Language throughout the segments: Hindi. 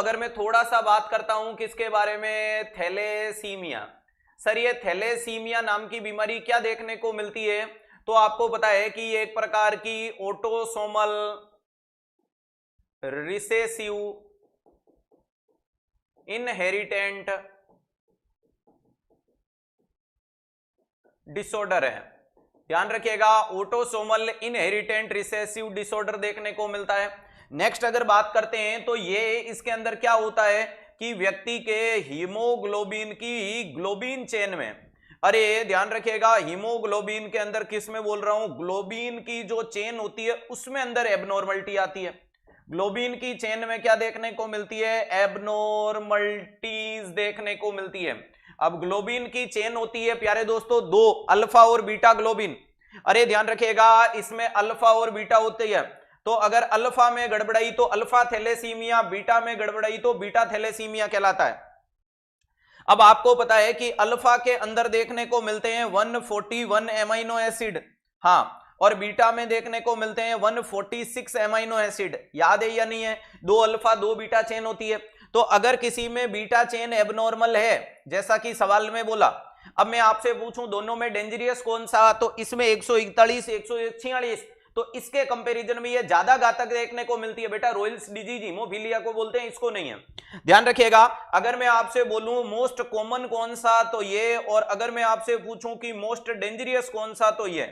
अगर मैं थोड़ा सा बात करता हूं किसके बारे में, थैलेसीमिया। सर ये थैलेसीमिया नाम की बीमारी क्या देखने को मिलती है, तो आपको पता है कि ये एक प्रकार की ऑटोसोमल रिसेसिव इनहेरिटेंट डिसऑर्डर है। ध्यान रखिएगा, ऑटोसोमल इनहेरिटेंट रिसेसिव डिसऑर्डर देखने को मिलता है। नेक्स्ट अगर बात करते हैं तो ये इसके अंदर क्या होता है कि व्यक्ति के हीमोग्लोबिन की ग्लोबिन चेन में, अरे ध्यान रखिएगा हीमोग्लोबिन के अंदर किस में बोल रहा हूं, ग्लोबिन की जो चेन होती है उसमें अंदर एबनॉर्मलिटी आती है। ग्लोबिन की चेन में क्या देखने को मिलती है, एबनॉर्मलिटीज देखने को मिलती है। अब ग्लोबिन की चेन होती है प्यारे दोस्तों दो, अल्फा और बीटा ग्लोबिन। अरे ध्यान रखिएगा इसमें अल्फा और बीटा होती है, तो अगर अल्फा में गड़बड़ाई तो अल्फा थैलेसीमिया, बीटा में गड़बड़ाई तो बीटा थैलेसीमिया कहलाता है। अब आपको पता है कि अल्फा के अंदर देखने को मिलते हैं 141 एमाइनो एसिड, हाँ, और बीटा में देखने को मिलते हैं 146 एमाइनो एसिड। याद है या नहीं है, दो अल्फा दो बीटा चेन होती है। तो अगर किसी में बीटा चेन एबनॉर्मल है, जैसा कि सवाल में बोला, अब मैं आपसे पूछूं दोनों में डेंजरियस कौन सा, तो इसमें 141 146, तो इसके कंपैरिजन में ये ज्यादा घातक देखने को मिलती है बेटा, रॉयल्स डिजीज हीमोफीलिया को बोलते हैं, इसको नहीं है। ध्यान रखिएगा, अगर मैं आपसे बोलूं मोस्ट कॉमन कौन सा तो ये, और अगर मैं आपसे पूछूं कि मोस्ट डेंजरियस कौन सा तो ये।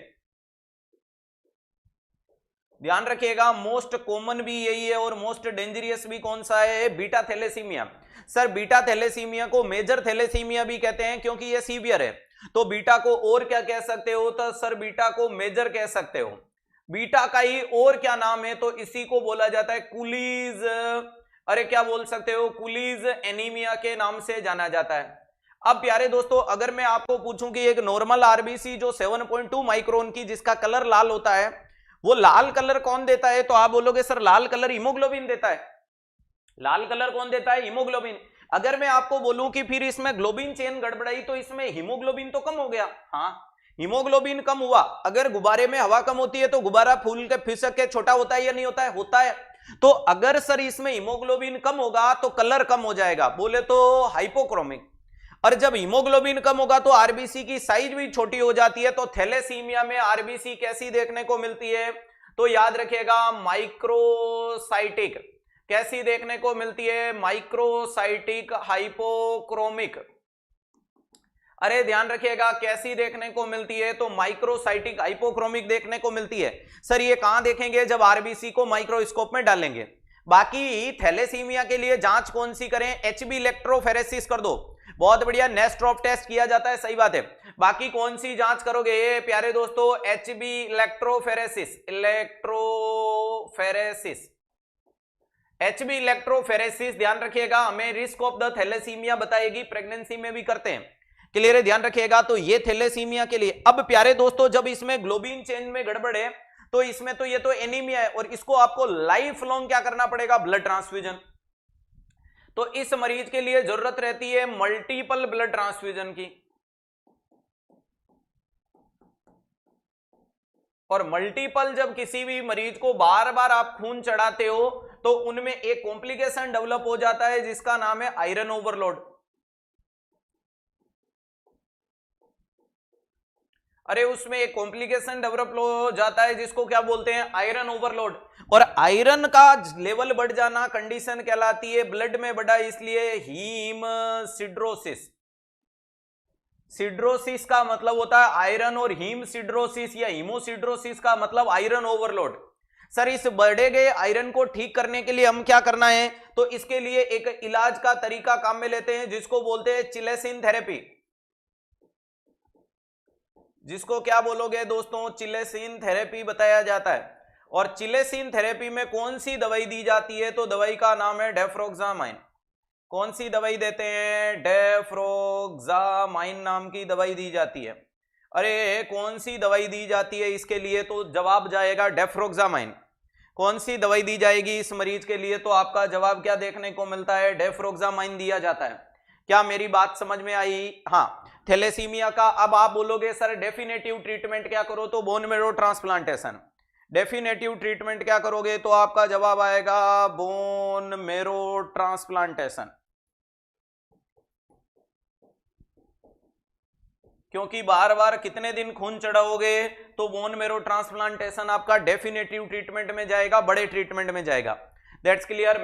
ध्यान रखिएगा मोस्ट कॉमन भी यही है और मोस्ट डेंजरियस भी कौन सा है, beta thalassemia. Sir beta thalassemia को मेजर थैलेसीमिया भी कहते हैं क्योंकि ये सीवियर है, तो बीटा को और क्या कह सकते हो, तो सर बीटा को मेजर कह सकते हो। बीटा का ही और क्या नाम है, तो इसी को बोला जाता है कुलीज, अरे क्या बोल सकते हो, कुलीज एनीमिया के नाम से जाना जाता है। अब प्यारे दोस्तों अगर मैं आपको पूछूं कि एक नॉर्मल आरबीसी जो 7.2 माइक्रोन की जिसका कलर लाल होता है, वो लाल कलर कौन देता है, तो आप बोलोगे सर लाल कलर हीमोग्लोबिन देता है। लाल कलर कौन देता है, हीमोग्लोबिन। अगर मैं आपको बोलूं कि फिर इसमें ग्लोबिन चेन गड़बड़ाई तो इसमें हीमोग्लोबिन तो कम हो गया, हाँ हीमोग्लोबिन कम हुआ। अगर गुब्बारे में हवा कम होती है तो गुब्बारा फूल के फिसक के छोटा होता है या नहीं होता है, होता है। तो अगर सर इसमें हीमोग्लोबिन कम होगा तो कलर कम हो जाएगा, बोले तो हाइपोक्रोमिक। और जब हीमोग्लोबिन कम होगा तो आरबीसी की साइज भी छोटी हो जाती है। तो थैलेसीमिया में आरबीसी कैसी देखने को मिलती है, तो याद रखिएगा माइक्रोसाइटिक। कैसी देखने को मिलती है, माइक्रोसाइटिक हाइपोक्रोमिक। अरे ध्यान रखिएगा कैसी देखने को मिलती है, तो माइक्रोसाइटिक हाइपोक्रोमिक देखने को मिलती है। सर ये कहां देखेंगे, जब आरबीसी को माइक्रोस्कोप में डालेंगे। बाकी थैलेसीमिया के लिए जांच कौन सी करें, एचबी इलेक्ट्रोफेरेसिस कर दो, बहुत बढ़िया, नेस्ट्रॉफ टेस्ट किया जाता है, सही बात है। बाकी कौन सी जांच करोगे प्यारे दोस्तों, एचबी इलेक्ट्रोफेरेसिस, इलेक्ट्रोफेरेसिस, एचबी इलेक्ट्रोफेरेसिस। ध्यान रखिएगा हमें रिस्क ऑफ द थैलेसीमिया बताएगी, प्रेगनेंसी में भी करते हैं, क्लियर है, ध्यान रखिएगा। तो ये थैलेसीमिया के लिए। अब प्यारे दोस्तों जब इसमें ग्लोबिन चेन में गड़बड़ है तो इसमें तो ये तो एनीमिया है, और इसको आपको लाइफ लॉन्ग क्या करना पड़ेगा, ब्लड ट्रांसफ्यूजन। तो इस मरीज के लिए जरूरत रहती है मल्टीपल ब्लड ट्रांसफ्यूजन की, और मल्टीपल जब किसी भी मरीज को बार बार आप खून चढ़ाते हो तो उनमें एक कॉम्प्लिकेशन डेवलप हो जाता है जिसका नाम है आयरन ओवरलोड। अरे उसमें एक कॉम्प्लिकेशन डेवलप हो जाता है जिसको क्या बोलते हैं, आयरन ओवरलोड। और आयरन का लेवल बढ़ जाना कंडीशन कहलाती है ब्लड में बढ़ा, इसलिए हीमसिड्रोसिस। सिड्रोसिस का मतलब होता है आयरन, और हीमसिड्रोसिस या हीमोसिड्रोसिस का मतलब आयरन ओवरलोड। सर इस बढ़े गए आयरन को ठीक करने के लिए हम क्या करना है, तो इसके लिए एक इलाज का तरीका काम में लेते हैं जिसको बोलते हैं चिलेसिन थेरेपी। जिसको क्या बोलोगे दोस्तों, चिलेसिन थेरेपी बताया जाता है। और चिलेसिन थेरेपी में कौन सी दवाई दी जाती है, तो दवाई का नाम है डेफ्रोक्सामाइन। कौन सी दवाई देते हैं, डेफ्रोक्सामाइन नाम की दवाई दी जाती है। अरे कौन सी दवाई दी जाती है इसके लिए, तो जवाब जाएगा डेफ्रोक्सामाइन। कौन सी दवाई दी जाएगी इस मरीज के लिए, तो आपका जवाब क्या देखने को मिलता है, डेफ्रोक्सामाइन दिया जाता है। क्या मेरी बात समझ में आई, हाँ। थैलेसीमिया का अब आप बोलोगे सर डेफिनेटिव ट्रीटमेंट क्या करो, तो bone marrow transplantation. Definitive treatment क्या करोगे? तो आपका जवाब आएगा बोन मेरो ट्रांसप्लांटेशन, क्योंकि बार बार कितने दिन खून चढ़ाओगे? तो बोन मेरो ट्रांसप्लांटेशन आपका डेफिनेटिव ट्रीटमेंट में जाएगा, बड़े ट्रीटमेंट में जाएगा। That's clear.